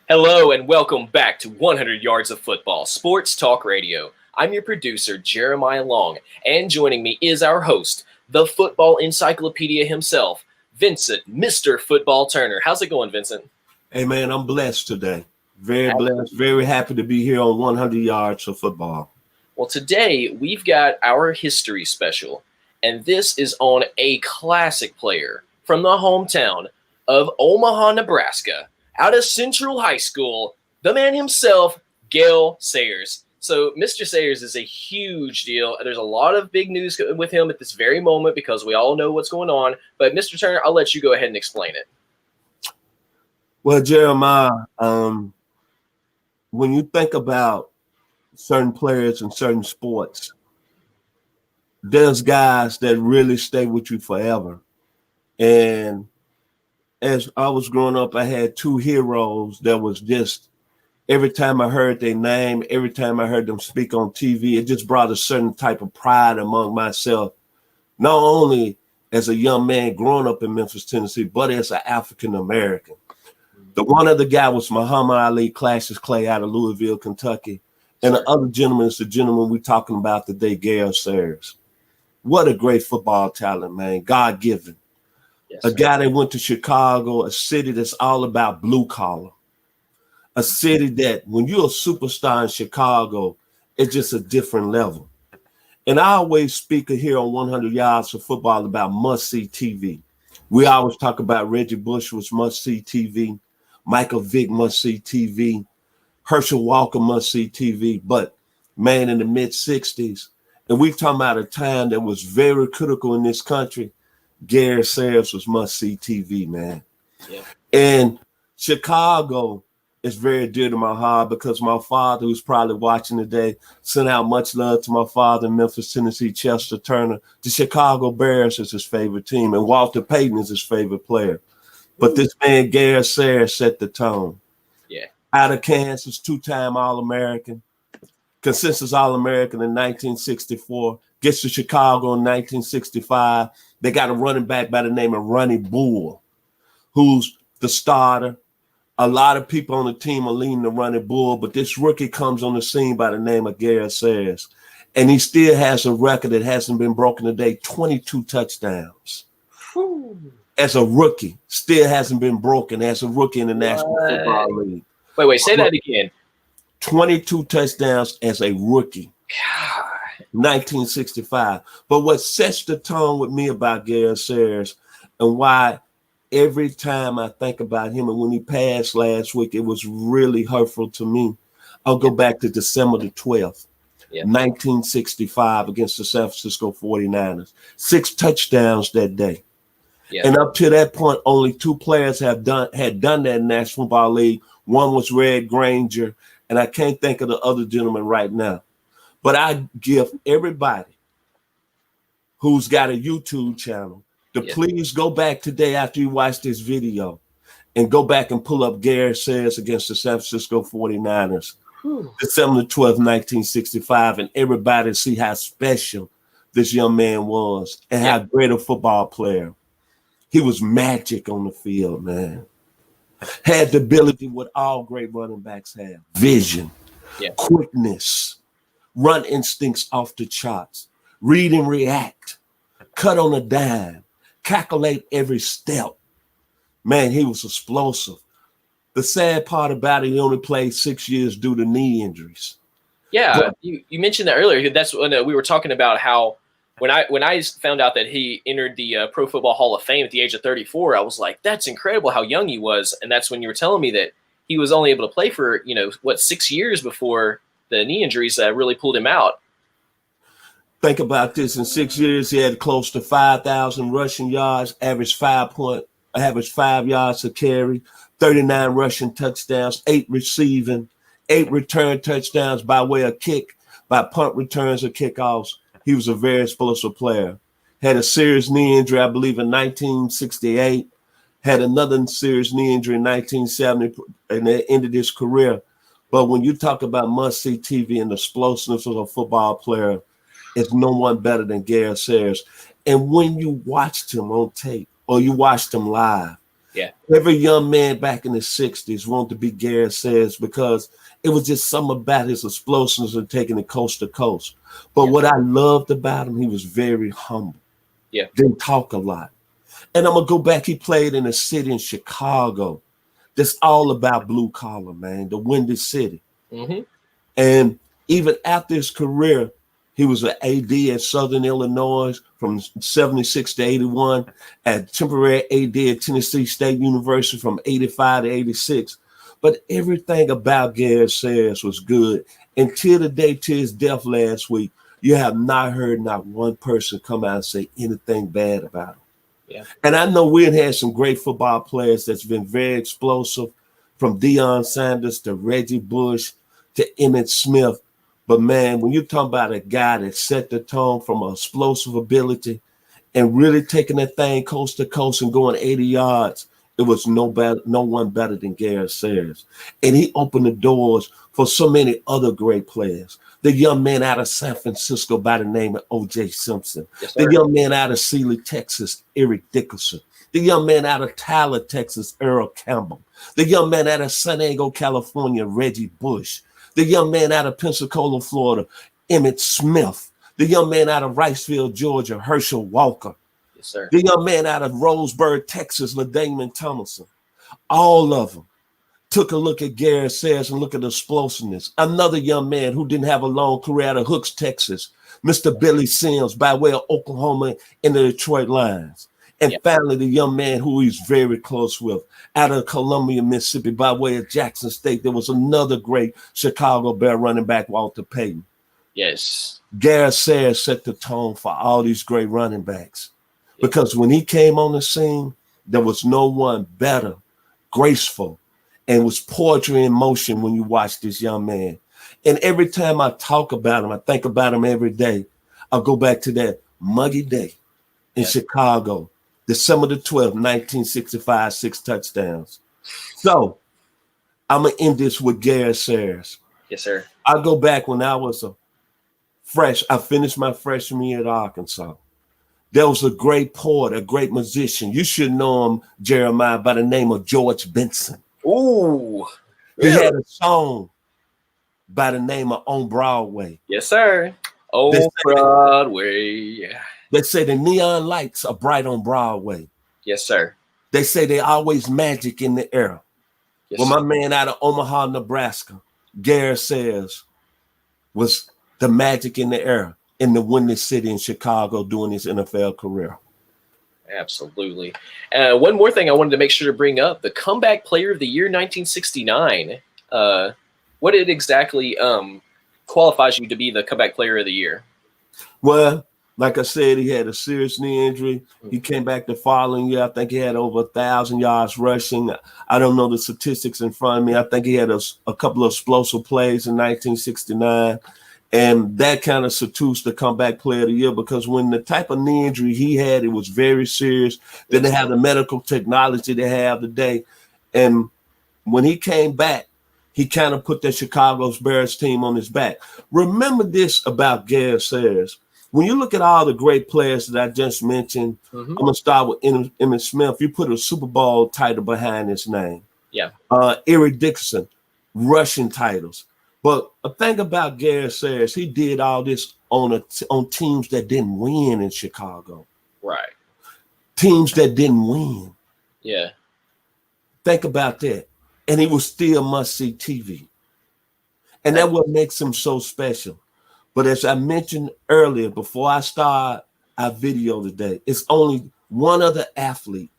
Hello and welcome back to 100 Yards of Football, Sports Talk Radio. I'm your producer, Jeremiah Long, and joining me is our host, the football encyclopedia himself, Vincent, Mr. Football Turner. How's it going, Vincent? Hey, man, I'm blessed today. Very blessed. Very happy to be here on 100 Yards of Football. Well, today we've got our history special, and this is on a classic player from the hometown of Omaha, Nebraska, out of Central High School, the man himself, Gale Sayers. So Mr. Sayers is a huge deal. There's a lot of big news with him at this very moment because we all know what's going on. But Mr. Turner, I'll let you go ahead and explain it. Well, Jeremiah, when you think about certain players in certain sports, there's guys that really stay with you forever. And as I was growing up, I had two heroes that was just every time I heard their name, every time I heard them speak on TV, it just brought a certain type of pride among myself, not only as a young man growing up in Memphis, Tennessee, but as an African American. The one other guy was Muhammad Ali, Cassius Clay out of Louisville, Kentucky. And the other gentleman is the gentleman we're talking about today, Gale Sayers. What a great football talent, man. God-given. Yes, a guy that went to Chicago, a city that's all about blue collar. A city that when you're a superstar in Chicago, it's just a different level. And I always speak here on 100 Yards of Football about must-see TV. We always talk about Reggie Bush was must-see TV. Michael Vick must-see TV. Herschel Walker must-see TV. But, man, in the mid-'60s, and we've talking about a time that was very critical in this country, Gale Sayers was must-see TV, man. Yeah. And Chicago is very dear to my heart because my father, who's probably watching today, sent out much love to my father in Memphis, Tennessee, Chester Turner. The Chicago Bears is his favorite team, and Walter Payton is his favorite player. But this man, Gale Sayers, set the tone. Yeah. Out of Kansas, two-time All-American, consensus All-American in 1964, gets to Chicago in 1965. They got a running back by the name of Ronnie Bull, who's the starter. A lot of people on the team are leaning to Ronnie Bull, but this rookie comes on the scene by the name of Gale Sayers. And he still has a record that hasn't been broken today, 22 touchdowns. Whew. As a rookie, still hasn't been broken as a rookie in the National Football League. Wait, say that again. 22 touchdowns as a rookie. God. 1965. But what sets the tone with me about Gale Sayers and why every time I think about him and when he passed last week, it was really hurtful to me. I'll go back to December the 12th, 1965 against the San Francisco 49ers. 6 touchdowns that day. Yeah. And up to that point, only 2 players had done that in the National Football League. One was Red Granger, and I can't think of the other gentleman right now. But I give everybody who's got a YouTube channel to please go back today after you watch this video and go back and pull up Gale Sayers against the San Francisco 49ers, December 12th, 1965, and everybody see how special this young man was and how great a football player. He was magic on the field, man. Had the ability what all great running backs have. Vision, quickness, run instincts off the charts, read and react, cut on a dime, calculate every step. Man, he was explosive. The sad part about it, he only played 6 years due to knee injuries. Yeah, but you mentioned that earlier. That's when we were talking about how when I found out that he entered the Pro Football Hall of Fame at the age of 34, I was like, that's incredible how young he was. And that's when you were telling me that he was only able to play for, 6 years before the knee injuries really pulled him out. Think about this. In 6 years, he had close to 5,000 rushing yards, average 5 yards a carry, 39 rushing touchdowns, 8 receiving, 8 return touchdowns by way of kick, by punt returns or kickoffs. He was a very explosive player. Had a serious knee injury, I believe, in 1968. Had another serious knee injury in 1970, and that ended his career. But when you talk about must-see TV and the explosiveness of a football player, it's no one better than Gale Sayers. And when you watched him on tape or you watched him live, Yeah. Every young man back in the 60s wanted to be Gale Sayers because it was just something about his explosions and taking it coast to coast. But what I loved about him, he was very humble. Yeah. Didn't talk a lot. And I'm going to go back. He played in a city in Chicago that's all about blue collar, man, the Windy City. Mm-hmm. And even after his career, he was an AD at Southern Illinois from 76 to 81, at temporary AD at Tennessee State University from 85 to 86. But everything about Gale Sayers was good. Until the day to his death last week, you have not heard not one person come out and say anything bad about him. Yeah. And I know we've had some great football players that's been very explosive, from Deion Sanders to Reggie Bush to Emmitt Smith. But man, when you talk about a guy that set the tone from explosive ability and really taking that thing coast to coast and going 80 yards, it was no one better than Gale Sayers. And he opened the doors for so many other great players. The young man out of San Francisco by the name of O.J. Simpson. Yes, the young man out of Sealy, Texas, Eric Dickerson. The young man out of Tyler, Texas, Earl Campbell. The young man out of San Diego, California, Reggie Bush. The young man out of Pensacola, Florida, Emmitt Smith. The young man out of Riceville, Georgia, Herschel Walker. Yes, sir. The young man out of Roseburg, Texas, LaDamon Thomason. All of them took a look at Gale Sayers and look at the explosiveness. Another young man who didn't have a long career out of Hooks, Texas, Mr. Billy Sims, by way of Oklahoma and the Detroit Lions. And finally, the young man who he's very close with, out of Columbia, Mississippi, by way of Jackson State, there was another great Chicago Bear running back, Walter Payton. Yes. Gale Sayers set the tone for all these great running backs. Because when he came on the scene, there was no one better, graceful, and was poetry in motion when you watch this young man. And every time I talk about him, I think about him every day. I'll go back to that muggy day in Chicago, December the 12th, 1965, 6 touchdowns. So I'm going to end this with Gale Sayers. Yes, sir. I go back when I was I finished my freshman year at Arkansas. There was a great poet, a great musician. You should know him, Jeremiah, by the name of George Vincent. Ooh. He had a song by the name of On Broadway. Yes, sir. On Broadway. They say the neon lights are bright on Broadway. Yes, sir. They say they always magic in the air. Yes, well, my man out of Omaha, Nebraska, Gale Sayers, was the magic in the air in the Windy City in Chicago doing his NFL career. Absolutely. One more thing I wanted to make sure to bring up, the comeback player of the year 1969. What it exactly qualifies you to be the comeback player of the year? Well, like I said, he had a serious knee injury. He came back the following year. I think he had over 1,000 yards rushing. I don't know the statistics in front of me. I think he had a couple of explosive plays in 1969. And that kind of seduced the comeback player of the year, because when the type of knee injury he had, it was very serious. They didn't have the medical technology they have today. And when he came back, he kind of put the Chicago Bears team on his back. Remember this about Gale Sayers. When you look at all the great players that I just mentioned, I'm going to start with Emmitt Smith. You put a Super Bowl title behind his name. Yeah. Eric Dickerson, rushing titles. But a thing about Gale Sayers, he did all this on teams that didn't win in Chicago. Right. Teams that didn't win. Yeah. Think about that. And he was still must-see TV. And that's what makes him so special. But as I mentioned earlier, before I start our video today, it's only one other athlete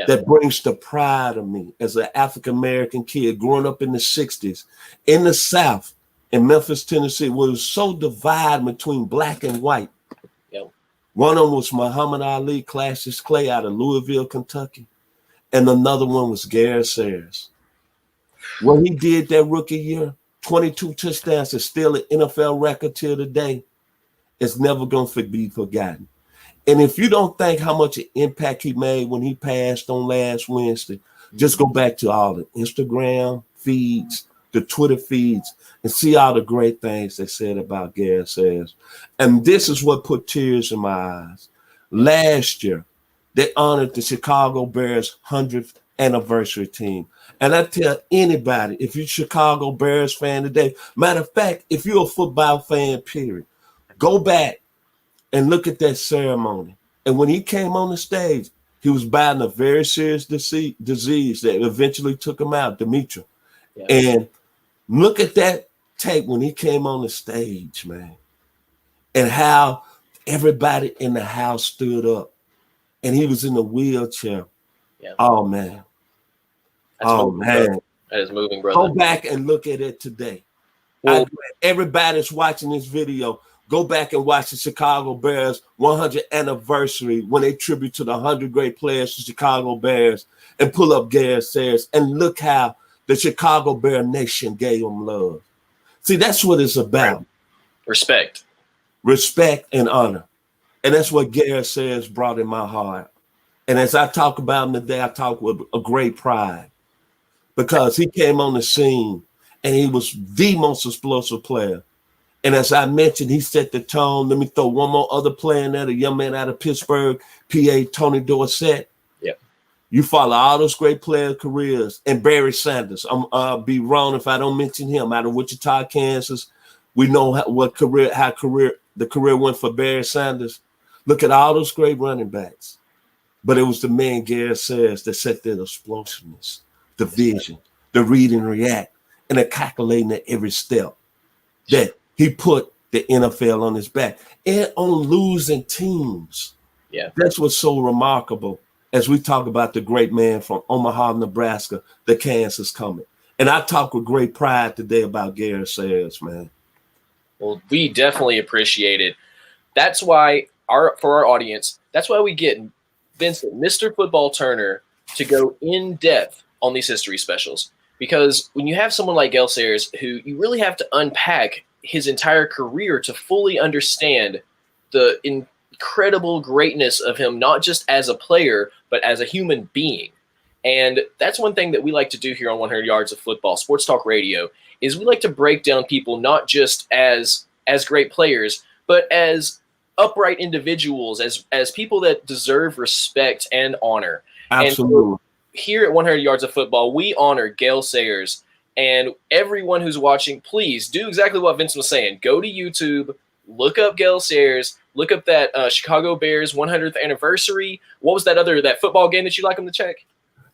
that brings the pride of me as an African-American kid growing up in the 60s in the South, in Memphis, Tennessee, where it was so divided between black and white. Yep. One of them was Muhammad Ali, Cassius Clay out of Louisville, Kentucky. And another one was Gale Sayers. What he did that rookie year, 22 touchdowns, is still an NFL record till today. It's never going to be forgotten. And if you don't think how much impact he made when he passed on last Wednesday, just go back to all the Instagram feeds, the Twitter feeds, and see all the great things they said about Gale Sayers. And this is what put tears in my eyes. Last year, they honored the Chicago Bears 100th anniversary team. And I tell anybody, if you're a Chicago Bears fan today, matter of fact, if you're a football fan, period, go back and look at that ceremony. And when he came on the stage, he was battling a very serious disease that eventually took him out, dementia. Yeah. And look at that tape when he came on the stage, man, and how everybody in the house stood up, and he was in the wheelchair. Yeah. Oh, man. That's moving, man. Brother. That is moving, brother. Go back and look at it today. Well, everybody's watching this video. Go back and watch the Chicago Bears 100th anniversary when they tribute to the 100 great players of Chicago Bears and pull up Gale Sayers and look how the Chicago Bear Nation gave them love. See, that's what it's about. Respect. Respect and honor. And that's what Gale Sayers brought in my heart. And as I talk about him today, I talk with a great pride because he came on the scene and he was the most explosive player. And as I mentioned, he set the tone. Let me throw one more other player in there, the young man out of Pittsburgh, PA, Tony Dorsett. Yeah. You follow all those great player careers. And Barry Sanders. I'll be wrong if I don't mention him. Out of Wichita, Kansas. We know how the career went for Barry Sanders. Look at all those great running backs. But it was the man, Gale Sayers, that set that explosiveness, the vision, the read and react, and the calculating at every step. That he put the NFL on his back and on losing teams. Yeah. That's what's so remarkable as we talk about the great man from Omaha, Nebraska, the Kansas coming. And I talk with great pride today about Gale Sayers, man. Well, we definitely appreciate it. That's why for our audience, that's why we get Vincent, Mr. Football Turner, to go in depth on these history specials. Because when you have someone like Gale Sayers, who you really have to unpack his entire career to fully understand the incredible greatness of him, not just as a player, but as a human being. And that's one thing that we like to do here on 100 Yards of Football, Sports Talk Radio, is we like to break down people not just as great players, but as upright individuals, as people that deserve respect and honor. Absolutely. And so here at 100 Yards of Football, we honor Gale Sayers. And everyone who's watching, please do exactly what Vincent was saying. Go to YouTube, look up Gale Sayers, look up that Chicago Bears 100th anniversary. What was that football game that you'd like them to check?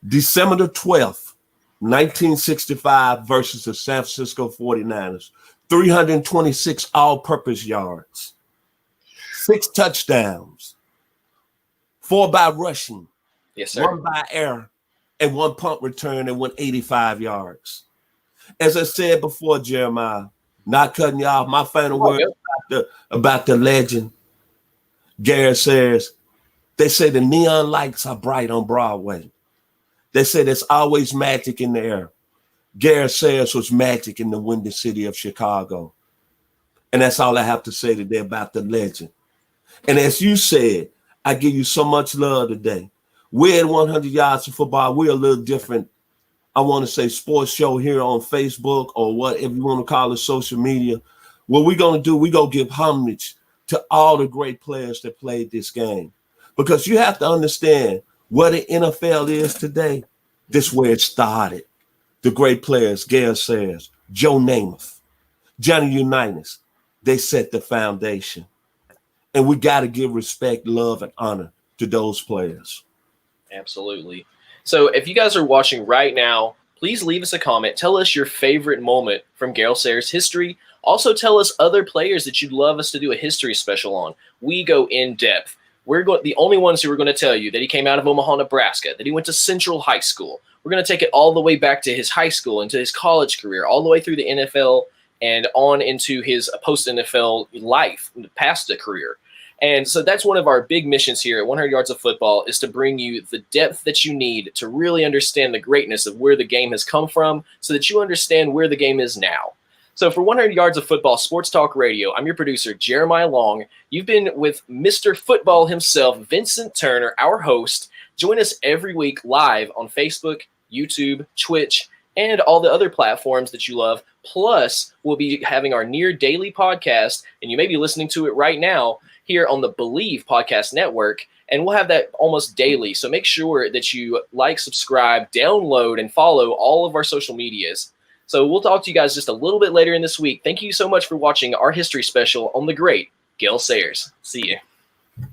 December the 12th, 1965 versus the San Francisco 49ers. 326 all-purpose yards, 6 touchdowns, 4 by rushing, yes, sir, 1 by air, and 1 punt return and 185 yards. As I said before, Jeremiah, not cutting you off, my final word about the legend, Gale Sayers. They say the neon lights are bright on Broadway. They say there's always magic in the air. Gale Sayers was magic in the windy city of Chicago. And that's all I have to say today about the legend. And as you said, I give you so much love today. We're at 100 Yards of Football. We're a little different, I want to say, sports show here on Facebook or whatever you want to call it, social media. What we're going to do, we're going to give homage to all the great players that played this game. Because you have to understand what the NFL is today. This is where it started. The great players, Gale Sayers, Joe Namath, Johnny Unitas, they set the foundation. And we got to give respect, love, and honor to those players. Absolutely. So if you guys are watching right now, please leave us a comment. Tell us your favorite moment from Gale Sayers' history. Also tell us other players that you'd love us to do a history special on. We go in depth. We're the only ones who are going to tell you that he came out of Omaha, Nebraska, that he went to Central High School. We're going to take it all the way back to his high school, into his college career, all the way through the NFL and on into his post-NFL life, past the career. And so that's one of our big missions here at 100 Yards of Football, is to bring you the depth that you need to really understand the greatness of where the game has come from, so that you understand where the game is now. So for 100 Yards of Football, Sports Talk Radio, I'm your producer, Jeremiah Long. You've been with Mr. Football himself, Vincent Turner, our host. Join us every week live on Facebook, YouTube, Twitch, and all the other platforms that you love. Plus, we'll be having our near daily podcast, and you may be listening to it right now here on the Believe Podcast Network. and we'll have that almost daily. So make sure that you like, subscribe, download, and follow all of our social medias. So we'll talk to you guys just a little bit later in this week. Thank you so much for watching our history special on the great Gale Sayers. See you.